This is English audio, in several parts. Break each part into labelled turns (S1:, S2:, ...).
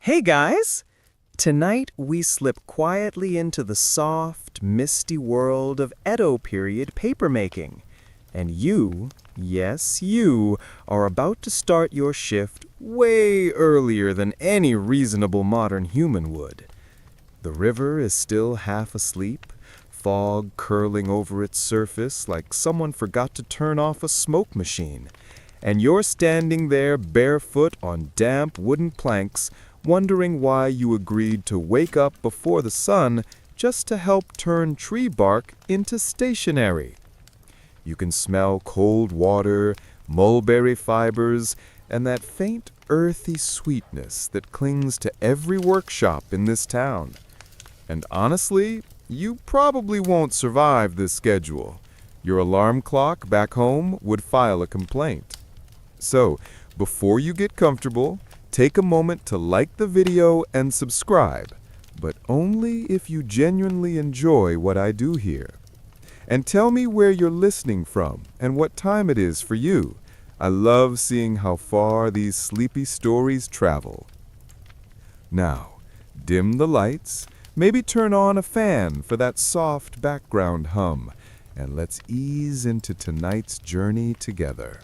S1: Hey guys! Tonight we slip quietly into the soft, misty world of Edo-period papermaking. And you, yes you, are about to start your shift way earlier than any reasonable modern human would. The river is still half asleep, fog curling over its surface like someone forgot to turn off a smoke machine. And you're standing there barefoot on damp wooden planks, wondering why you agreed to wake up before the sun just to help turn tree bark into stationery. You can smell cold water, mulberry fibers, and that faint earthy sweetness that clings to every workshop in this town. And honestly, you probably won't survive this schedule. Your alarm clock back home would file a complaint. So, before you get comfortable, take a moment to like the video and subscribe, but only if you genuinely enjoy what I do here. And tell me where you're listening from and what time it is for you. I love seeing how far these sleepy stories travel. Now, dim the lights, maybe turn on a fan for that soft background hum, and let's ease into tonight's journey together.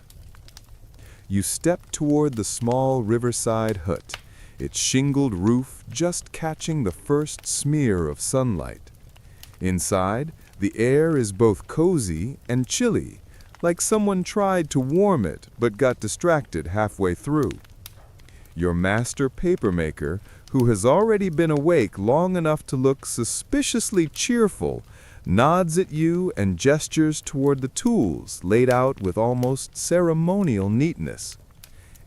S1: You step toward the small riverside hut, its shingled roof just catching the first smear of sunlight. Inside, the air is both cozy and chilly, like someone tried to warm it but got distracted halfway through. Your master papermaker, who has already been awake long enough to look suspiciously cheerful, nods at you and gestures toward the tools laid out with almost ceremonial neatness.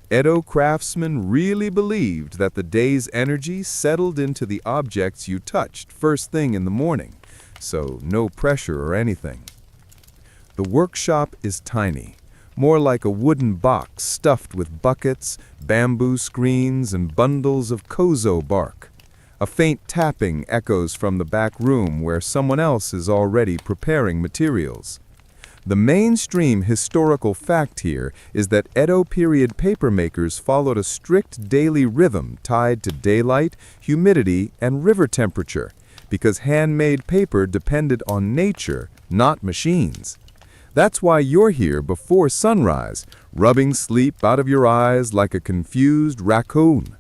S1: Edo craftsmen really believed that the day's energy settled into the objects you touched first thing in the morning, so no pressure or anything. The workshop is tiny, more like a wooden box stuffed with buckets, bamboo screens, and bundles of kozo bark. A faint tapping echoes from the back room where someone else is already preparing materials. The mainstream historical fact here is that Edo-period papermakers followed a strict daily rhythm tied to daylight, humidity, and river temperature, because handmade paper depended on nature, not machines. That's why you're here before sunrise, rubbing sleep out of your eyes like a confused raccoon.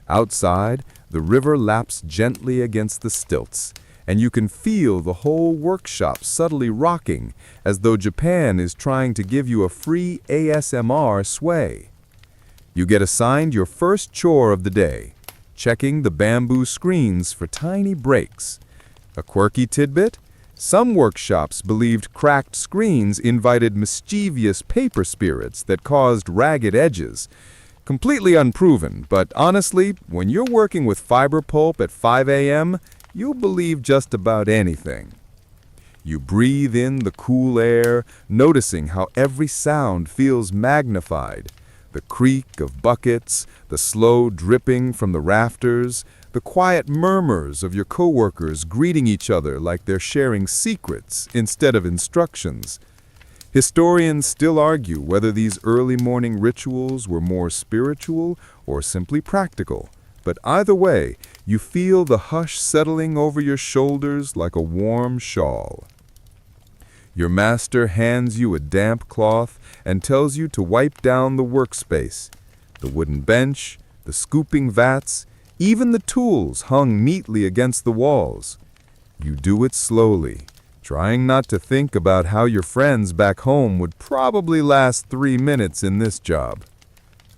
S1: Outside, the river laps gently against the stilts, and you can feel the whole workshop subtly rocking as though Japan is trying to give you a free ASMR sway. You get assigned your first chore of the day, checking the bamboo screens for tiny breaks. A quirky tidbit? Some workshops believed cracked screens invited mischievous paper spirits that caused ragged edges. Completely unproven, but honestly, when you're working with fiber pulp at 5 a.m., you'll believe just about anything. You breathe in the cool air, noticing how every sound feels magnified. The creak of buckets, the slow dripping from the rafters, the quiet murmurs of your coworkers greeting each other like they're sharing secrets instead of instructions. Historians still argue whether these early morning rituals were more spiritual or simply practical, but either way, you feel the hush settling over your shoulders like a warm shawl. Your master hands you a damp cloth and tells you to wipe down the workspace. The wooden bench, the scooping vats, even the tools hung neatly against the walls. You do it slowly, trying not to think about how your friends back home would probably last 3 minutes in this job.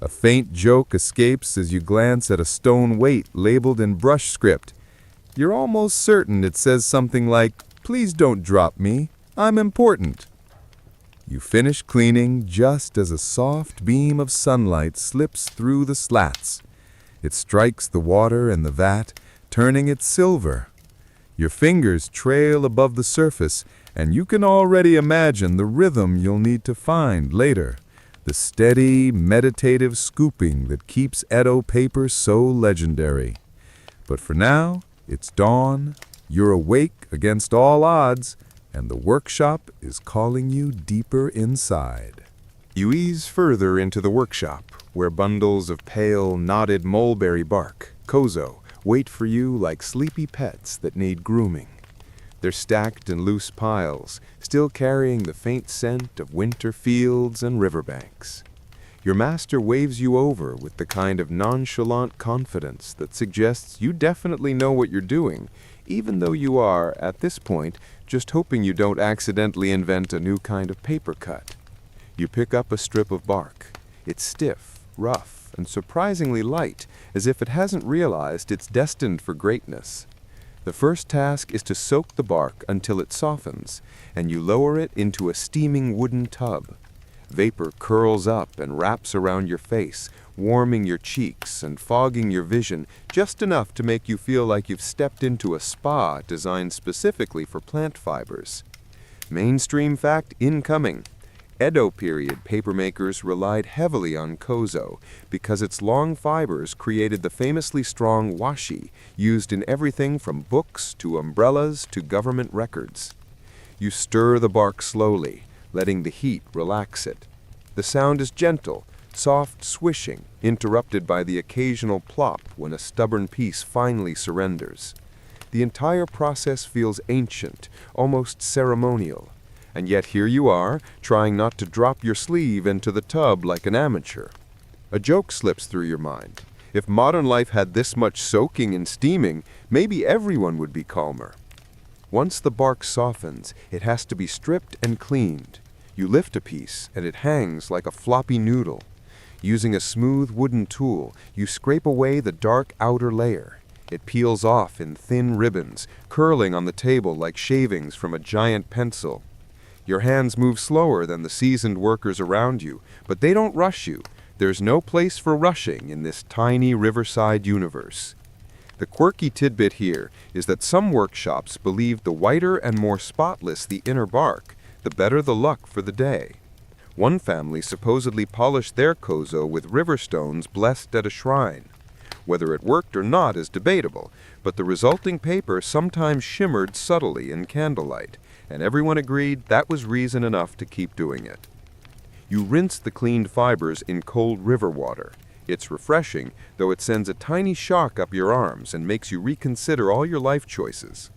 S1: A faint joke escapes as you glance at a stone weight labeled in brush script. You're almost certain it says something like, "Please don't drop me, I'm important." You finish cleaning just as a soft beam of sunlight slips through the slats. It strikes the water in the vat, turning it silver. Your fingers trail above the surface, and you can already imagine the rhythm you'll need to find later. The steady, meditative scooping that keeps Edo paper so legendary. But for now, it's dawn, you're awake against all odds, and the workshop is calling you deeper inside.
S2: You ease further into the workshop, where bundles of pale, knotted mulberry bark, kozo, wait for you like sleepy pets that need grooming. They're stacked in loose piles, still carrying the faint scent of winter fields and riverbanks. Your master waves you over with the kind of nonchalant confidence that suggests you definitely know what you're doing, even though you are, at this point, just hoping you don't accidentally invent a new kind of paper cut. You pick up a strip of bark. It's stiff, rough, and surprisingly light, as if it hasn't realized it's destined for greatness. The first task is to soak the bark until it softens, and you lower it into a steaming wooden tub. Vapor curls up and wraps around your face, warming your cheeks and fogging your vision just enough to make you feel like you've stepped into a spa designed specifically for plant fibers. Mainstream fact incoming. Edo-period papermakers relied heavily on kozo because its long fibers created the famously strong washi used in everything from books to umbrellas to government records. You stir the bark slowly, letting the heat relax it. The sound is gentle, soft swishing, interrupted by the occasional plop when a stubborn piece finally surrenders. The entire process feels ancient, almost ceremonial. And yet here you are, trying not to drop your sleeve into the tub like an amateur. A joke slips through your mind. If modern life had this much soaking and steaming, maybe everyone would be calmer. Once the bark softens, it has to be stripped and cleaned. You lift a piece, and it hangs like a floppy noodle. Using a smooth wooden tool, you scrape away the dark outer layer. It peels off in thin ribbons, curling on the table like shavings from a giant pencil. Your hands move slower than the seasoned workers around you, but they don't rush you. There's no place for rushing in this tiny riverside universe. The quirky tidbit here is that some workshops believe the whiter and more spotless the inner bark, the better the luck for the day. One family supposedly polished their kozo with river stones blessed at a shrine. Whether it worked or not is debatable, but the resulting paper sometimes shimmered subtly in candlelight, and everyone agreed that was reason enough to keep doing it. You rinse the cleaned fibers in cold river water. It's refreshing, though it sends a tiny shock up your arms and makes you reconsider all your life choices.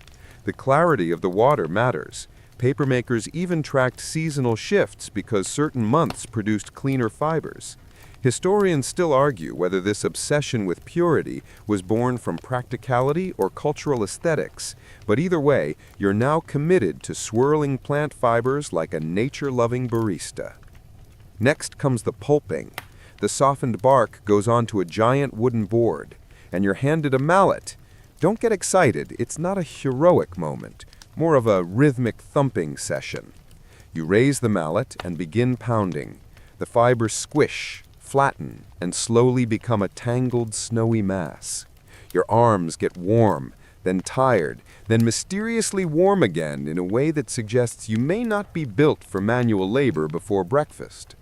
S2: The clarity of the water matters. Papermakers even tracked seasonal shifts because certain months produced cleaner fibers. Historians still argue whether this obsession with purity was born from practicality or cultural aesthetics, but either way, you're now committed to swirling plant fibers like a nature-loving barista. Next comes the pulping. The softened bark goes onto a giant wooden board, and you're handed a mallet. Don't get excited, it's not a heroic moment, more of a rhythmic thumping session. You raise the mallet and begin pounding. The fibers squish, flatten, and slowly become a tangled, snowy mass. Your arms get warm, then tired, then mysteriously warm again in a way that suggests you may not be built for manual labor before breakfast.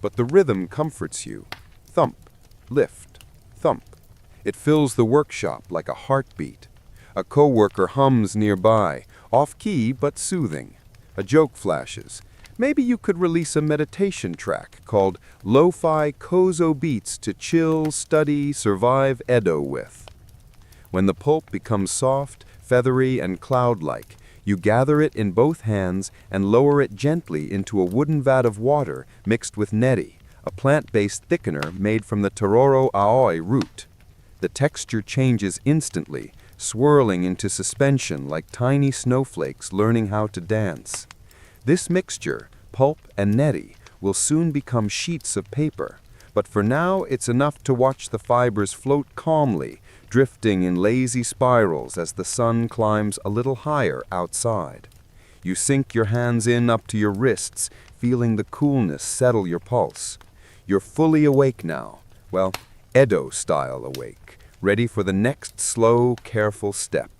S2: But the rhythm comforts you. Thump, lift, thump. It fills the workshop like a heartbeat. A coworker hums nearby, off-key but soothing. A joke flashes. Maybe you could release a meditation track called Lo-Fi Kozo Beats to chill, study, survive Edo with. When the pulp becomes soft, feathery, and cloud-like, you gather it in both hands and lower it gently into a wooden vat of water mixed with neri, a plant-based thickener made from the Tororo aoi root. The texture changes instantly, swirling into suspension like tiny snowflakes learning how to dance. This mixture, pulp and neri, will soon become sheets of paper, but for now it's enough to watch the fibers float calmly, drifting in lazy spirals as the sun climbs a little higher outside. You sink your hands in up to your wrists, feeling the coolness settle your pulse. You're fully awake now, well, Edo-style awake, ready for the next slow, careful step.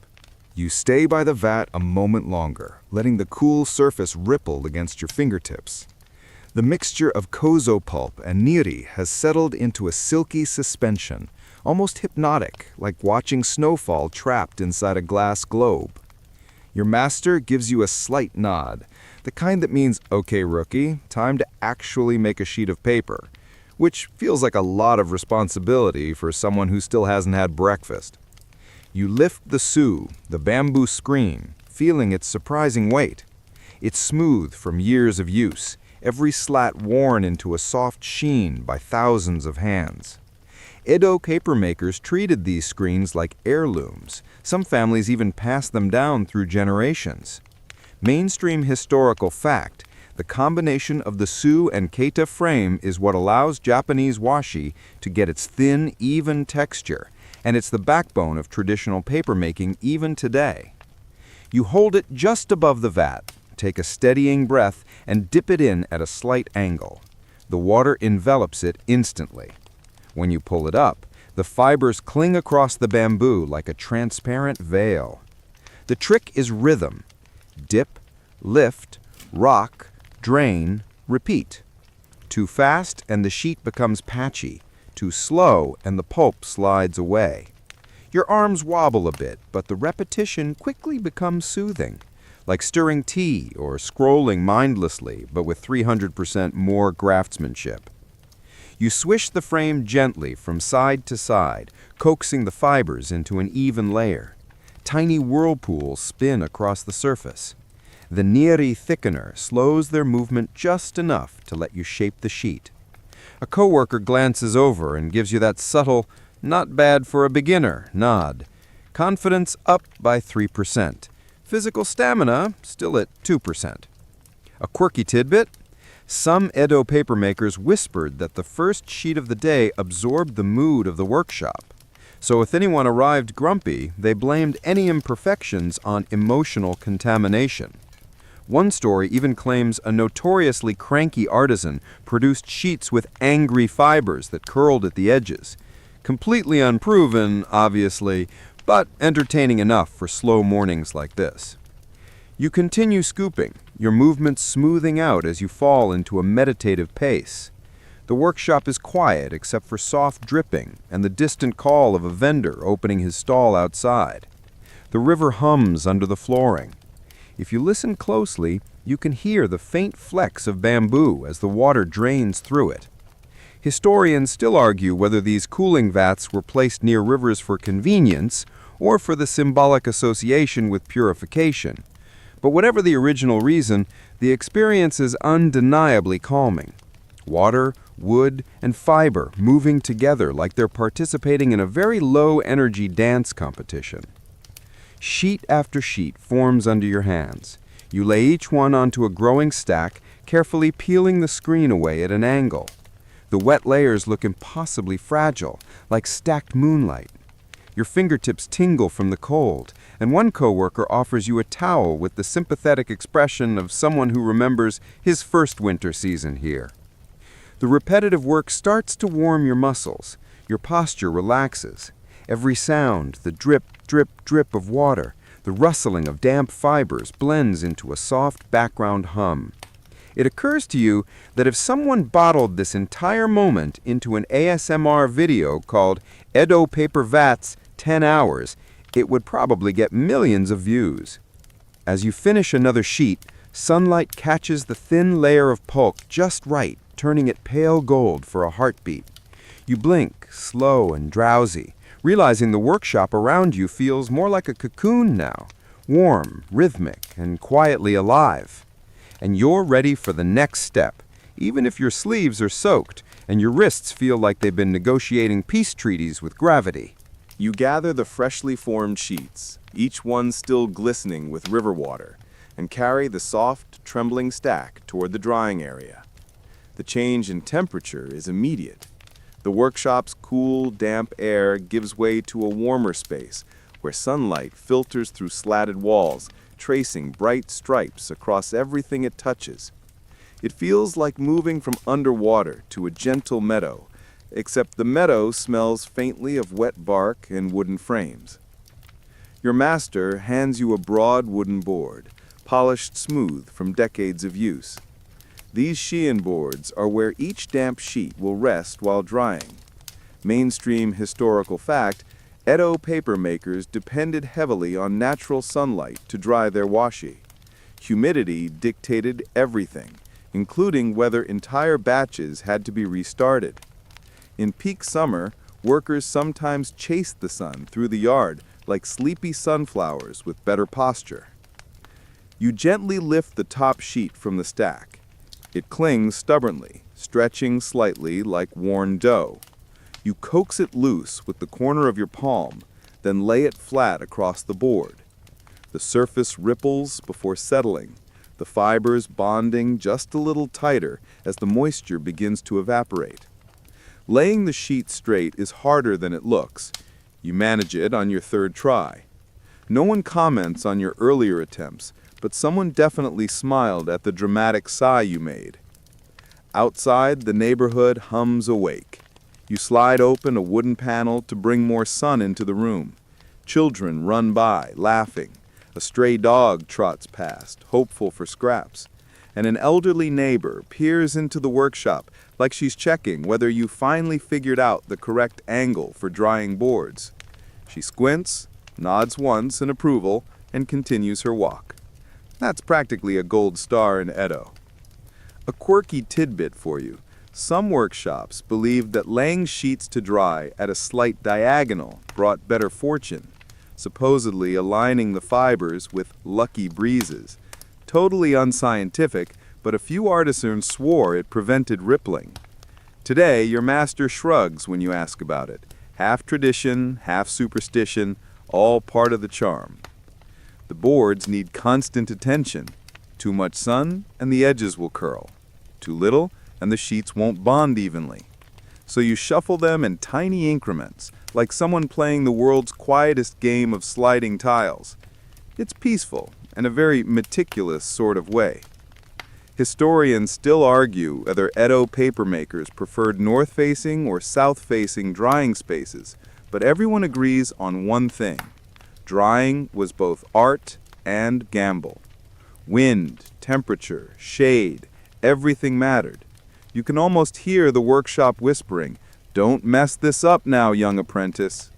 S3: You stay by the vat a moment longer, letting the cool surface ripple against your fingertips. The mixture of kozo pulp and niri has settled into a silky suspension, almost hypnotic, like watching snowfall trapped inside a glass globe. Your master gives you a slight nod. The kind that means, okay, rookie, time to actually make a sheet of paper, which feels like a lot of responsibility for someone who still hasn't had breakfast. You lift the su, the bamboo screen, feeling its surprising weight. It's smooth from years of use, every slat worn into a soft sheen by thousands of hands. Edo papermakers treated these screens like heirlooms. Some families even passed them down through generations. Mainstream historical fact, the combination of the su and keita frame is what allows Japanese washi to get its thin, even texture, and it's the backbone of traditional papermaking even today. You hold it just above the vat, take a steadying breath, and dip it in at a slight angle. The water envelops it instantly. When you pull it up, the fibers cling across the bamboo like a transparent veil. The trick is rhythm. Dip, lift, rock, drain, repeat. Too fast and the sheet becomes patchy. Too slow and the pulp slides away. Your arms wobble a bit, but the repetition quickly becomes soothing, like stirring tea or scrolling mindlessly, but with 300% more craftsmanship. You swish the frame gently from side to side, coaxing the fibers into an even layer. Tiny whirlpools spin across the surface. The niri thickener slows their movement just enough to let you shape the sheet. A coworker glances over and gives you that subtle, not bad for a beginner nod. Confidence up by 3%. Physical stamina still at 2%. A quirky tidbit? Some Edo papermakers whispered that the first sheet of the day absorbed the mood of the workshop. So if anyone arrived grumpy, they blamed any imperfections on emotional contamination. One story even claims a notoriously cranky artisan produced sheets with angry fibers that curled at the edges. Completely unproven, obviously, but entertaining enough for slow mornings like this. You continue scooping, your movements smoothing out as you fall into a meditative pace. The workshop is quiet except for soft dripping and the distant call of a vendor opening his stall outside. The river hums under the flooring. If you listen closely, you can hear the faint flecks of bamboo as the water drains through it. Historians still argue whether these cooling vats were placed near rivers for convenience or for the symbolic association with purification. But whatever the original reason, the experience is undeniably calming. Water, wood, and fiber moving together like they're participating in a very low-energy dance competition. Sheet after sheet forms under your hands. You lay each one onto a growing stack, carefully peeling the screen away at an angle. The wet layers look impossibly fragile, like stacked moonlight. Your fingertips tingle from the cold, and one coworker offers you a towel with the sympathetic expression of someone who remembers his first winter season here. The repetitive work starts to warm your muscles. Your posture relaxes. Every sound, the drip, drip, drip of water, the rustling of damp fibers blends into a soft background hum. It occurs to you that if someone bottled this entire moment into an ASMR video called Edo Paper Vats 10 Hours, it would probably get millions of views. As you finish another sheet, sunlight catches the thin layer of pulp just right, turning it pale gold for a heartbeat. You blink, slow and drowsy, realizing the workshop around you feels more like a cocoon now, warm, rhythmic, and quietly alive. And you're ready for the next step, even if your sleeves are soaked and your wrists feel like they've been negotiating peace treaties with gravity.
S2: You gather the freshly formed sheets, each one still glistening with river water, and carry the soft, trembling stack toward the drying area. The change in temperature is immediate. The workshop's cool, damp air gives way to a warmer space where sunlight filters through slatted walls, tracing bright stripes across everything it touches. It feels like moving from underwater to a gentle meadow, except the meadow smells faintly of wet bark and wooden frames. Your master hands you a broad wooden board, polished smooth from decades of use. These Shein boards are where each damp sheet will rest while drying. Mainstream historical fact, Edo paper makers depended heavily on natural sunlight to dry their washi. Humidity dictated everything, including whether entire batches had to be restarted. In peak summer, workers sometimes chased the sun through the yard like sleepy sunflowers with better posture. You gently lift the top sheet from the stack. It clings stubbornly, stretching slightly like worn dough. You coax it loose with the corner of your palm, then lay it flat across the board. The surface ripples before settling, the fibers bonding just a little tighter as the moisture begins to evaporate. Laying the sheet straight is harder than it looks. You manage it on your third try. No one comments on your earlier attempts, but someone definitely smiled at the dramatic sigh you made. Outside, the neighborhood hums awake. You slide open a wooden panel to bring more sun into the room. Children run by, laughing. A stray dog trots past, hopeful for scraps. And an elderly neighbor peers into the workshop like she's checking whether you finally figured out the correct angle for drying boards. She squints, nods once in approval, and continues her walk. That's practically a gold star in Edo. A quirky tidbit for you. Some workshops believed that laying sheets to dry at a slight diagonal brought better fortune, supposedly aligning the fibers with lucky breezes. Totally unscientific, but a few artisans swore it prevented rippling. Today, your master shrugs when you ask about it. Half tradition, half superstition, all part of the charm. The boards need constant attention. Too much sun, and the edges will curl. Too little, and the sheets won't bond evenly. So you shuffle them in tiny increments, like someone playing the world's quietest game of sliding tiles. It's peaceful, in a very meticulous sort of way. Historians still argue whether Edo papermakers preferred north-facing or south-facing drying spaces, but everyone agrees on one thing. Drying was both art and gamble. Wind, temperature, shade, everything mattered. You can almost hear the workshop whispering, "Don't mess this up now, young apprentice."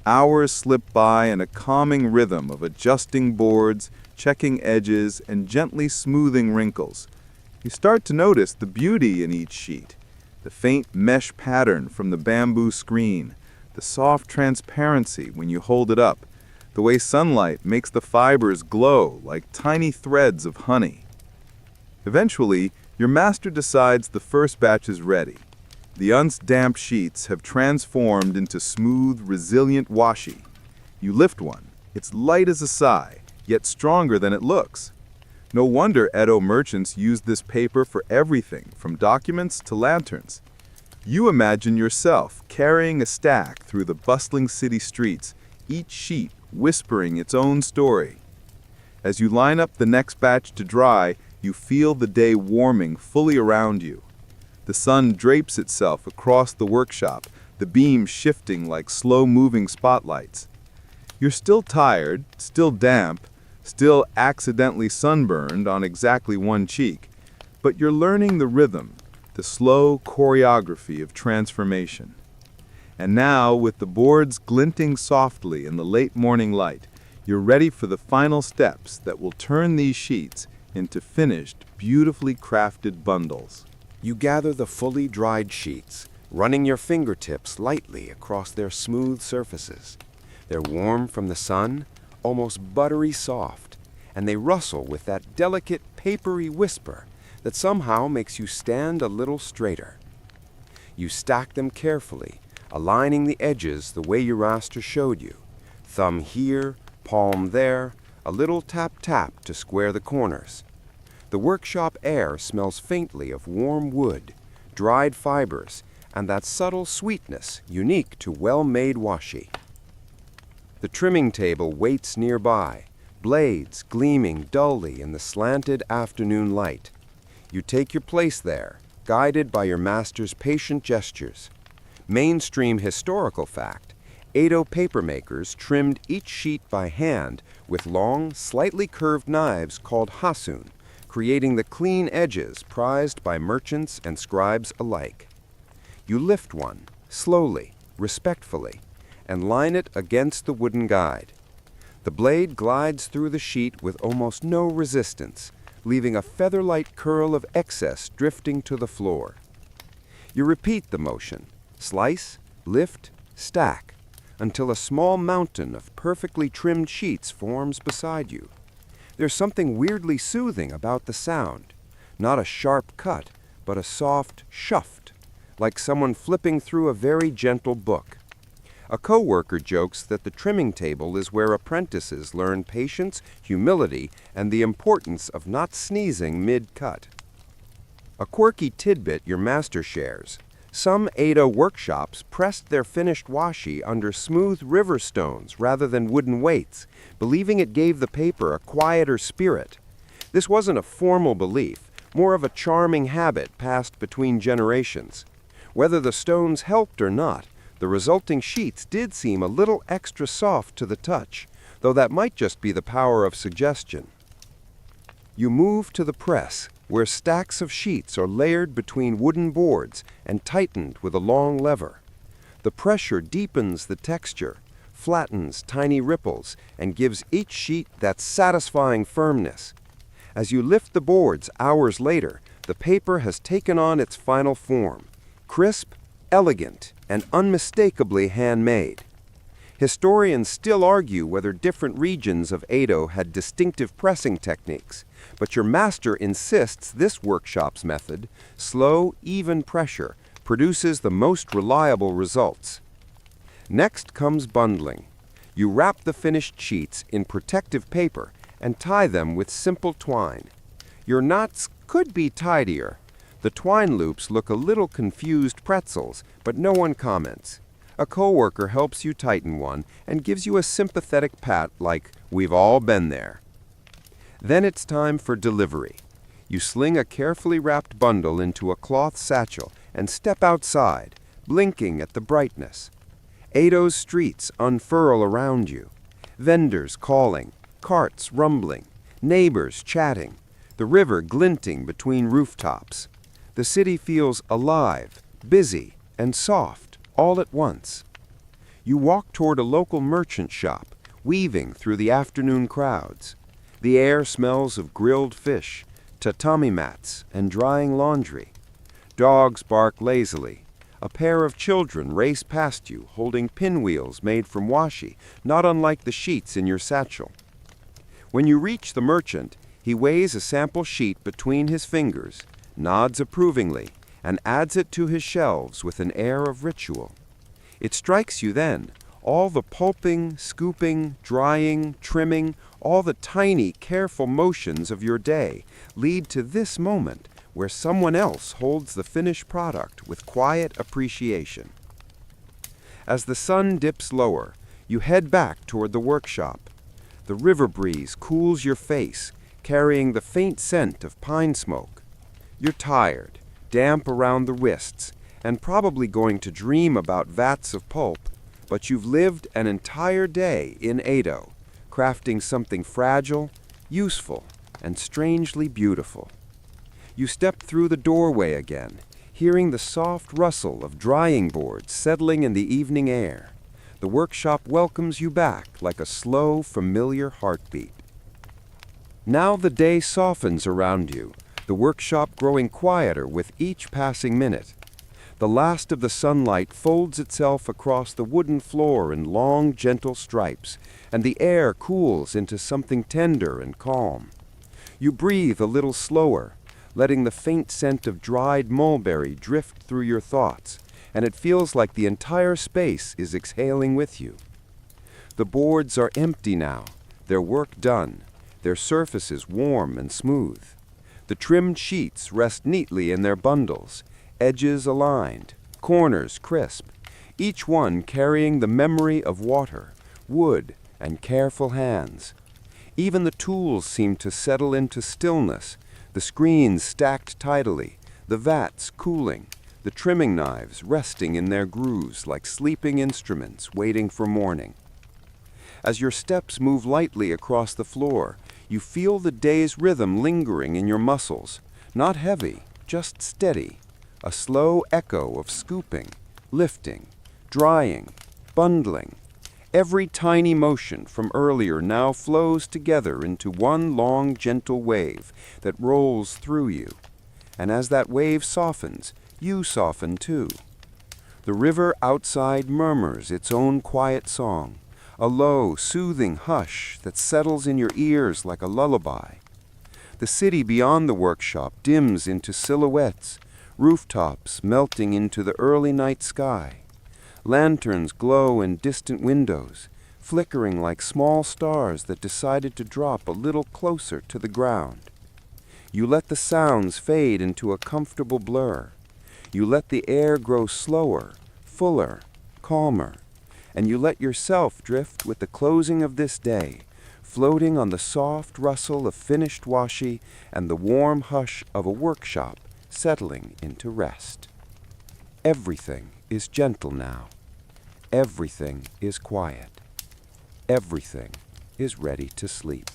S2: Hours slip by in a calming rhythm of adjusting boards, checking edges, and gently smoothing wrinkles. You start to notice the beauty in each sheet, the faint mesh pattern from the bamboo screen, the soft transparency when you hold it up, the way sunlight makes the fibers glow like tiny threads of honey. Eventually, your master decides the first batch is ready. The unsdamped sheets have transformed into smooth, resilient washi. You lift one. It's light as a sigh, yet stronger than it looks. No wonder Edo merchants used this paper for everything, from documents to lanterns. You imagine yourself carrying a stack through the bustling city streets, each sheet whispering its own story. As you line up the next batch to dry, you feel the day warming fully around you. The sun drapes itself across the workshop, the beams shifting like slow-moving spotlights. You're still tired, still damp, still accidentally sunburned on exactly one cheek, but you're learning the rhythm, the slow choreography of transformation. And now, with the boards glinting softly in the late morning light, you're ready for the final steps that will turn these sheets into finished, beautifully crafted bundles.
S4: You gather the fully dried sheets, running your fingertips lightly across their smooth surfaces. They're warm from the sun, almost buttery soft, and they rustle with that delicate, papery whisper that somehow makes you stand a little straighter. You stack them carefully, aligning the edges the way your master showed you. Thumb here, palm there, a little tap-tap to square the corners. The workshop air smells faintly of warm wood, dried fibers, and that subtle sweetness unique to well-made washi. The trimming table waits nearby, blades gleaming dully in the slanted afternoon light. You take your place there, guided by your master's patient gestures. Mainstream historical fact, Edo papermakers trimmed each sheet by hand with long, slightly curved knives called hasun, creating the clean edges prized by merchants and scribes alike. You lift one, slowly, respectfully, and line it against the wooden guide. The blade glides through the sheet with almost no resistance, leaving a feather-light curl of excess drifting to the floor. You repeat the motion, slice, lift, stack, until a small mountain of perfectly trimmed sheets forms beside you. There's something weirdly soothing about the sound. Not a sharp cut, but a soft shuft, like someone flipping through a very gentle book. A coworker jokes that the trimming table is where apprentices learn patience, humility, and the importance of not sneezing mid-cut. A quirky tidbit your master shares. Some Edo workshops pressed their finished washi under smooth river stones rather than wooden weights, believing it gave the paper a quieter spirit. This wasn't a formal belief, more of a charming habit passed between generations. Whether the stones helped or not, the resulting sheets did seem a little extra soft to the touch, though that might just be the power of suggestion. You move to the press, where stacks of sheets are layered between wooden boards and tightened with a long lever. The pressure deepens the texture, flattens tiny ripples, and gives each sheet that satisfying firmness. As you lift the boards hours later, the paper has taken on its final form, crisp, elegant, and unmistakably handmade. Historians still argue whether different regions of Edo had distinctive pressing techniques, but your master insists this workshop's method, slow, even pressure, produces the most reliable results. Next comes bundling. You wrap the finished sheets in protective paper and tie them with simple twine. Your knots could be tidier. The twine loops look a little confused pretzels, but no one comments. A coworker helps you tighten one and gives you a sympathetic pat like, "We've all been there." Then it's time for delivery. You sling a carefully wrapped bundle into a cloth satchel and step outside, blinking at the brightness. Edo's streets unfurl around you. Vendors calling, carts rumbling, neighbors chatting, the river glinting between rooftops. The city feels alive, busy, and soft all at once. You walk toward a local merchant shop, weaving through the afternoon crowds. The air smells of grilled fish, tatami mats, and drying laundry. Dogs bark lazily. A pair of children race past you, holding pinwheels made from washi, not unlike the sheets in your satchel. When you reach the merchant, he weighs a sample sheet between his fingers, nods approvingly, and adds it to his shelves with an air of ritual. It strikes you then, all the pulping, scooping, drying, trimming, all the tiny, careful motions of your day lead to this moment where someone else holds the finished product with quiet appreciation. As the sun dips lower, you head back toward the workshop. The river breeze cools your face, carrying the faint scent of pine smoke. You're tired, damp around the wrists, and probably going to dream about vats of pulp, but you've lived an entire day in Edo, crafting something fragile, useful, and strangely beautiful. You step through the doorway again, hearing the soft rustle of drying boards settling in the evening air. The workshop welcomes you back like a slow, familiar heartbeat. Now the day softens around you, the workshop growing quieter with each passing minute. The last of the sunlight folds itself across the wooden floor in long, gentle stripes, and the air cools into something tender and calm. You breathe a little slower, letting the faint scent of dried mulberry drift through your thoughts, and it feels like the entire space is exhaling with you. The boards are empty now, their work done, their surfaces warm and smooth. The trimmed sheets rest neatly in their bundles, edges aligned, corners crisp, each one carrying the memory of water, wood, and careful hands. Even the tools seem to settle into stillness, the screens stacked tidily, the vats cooling, the trimming knives resting in their grooves like sleeping instruments waiting for morning. As your steps move lightly across the floor, you feel the day's rhythm lingering in your muscles, not heavy, just steady, a slow echo of scooping, lifting, drying, bundling. Every tiny motion from earlier now flows together into one long, gentle wave that rolls through you. And as that wave softens, you soften too. The river outside murmurs its own quiet song, a low, soothing hush that settles in your ears like a lullaby. The city beyond the workshop dims into silhouettes, rooftops melting into the early night sky. Lanterns glow in distant windows, flickering like small stars that decided to drop a little closer to the ground. You let the sounds fade into a comfortable blur. You let the air grow slower, fuller, calmer, and you let yourself drift with the closing of this day, floating on the soft rustle of finished washi and the warm hush of a workshop settling into rest. Everything is gentle now. Everything is quiet. Everything is ready to sleep.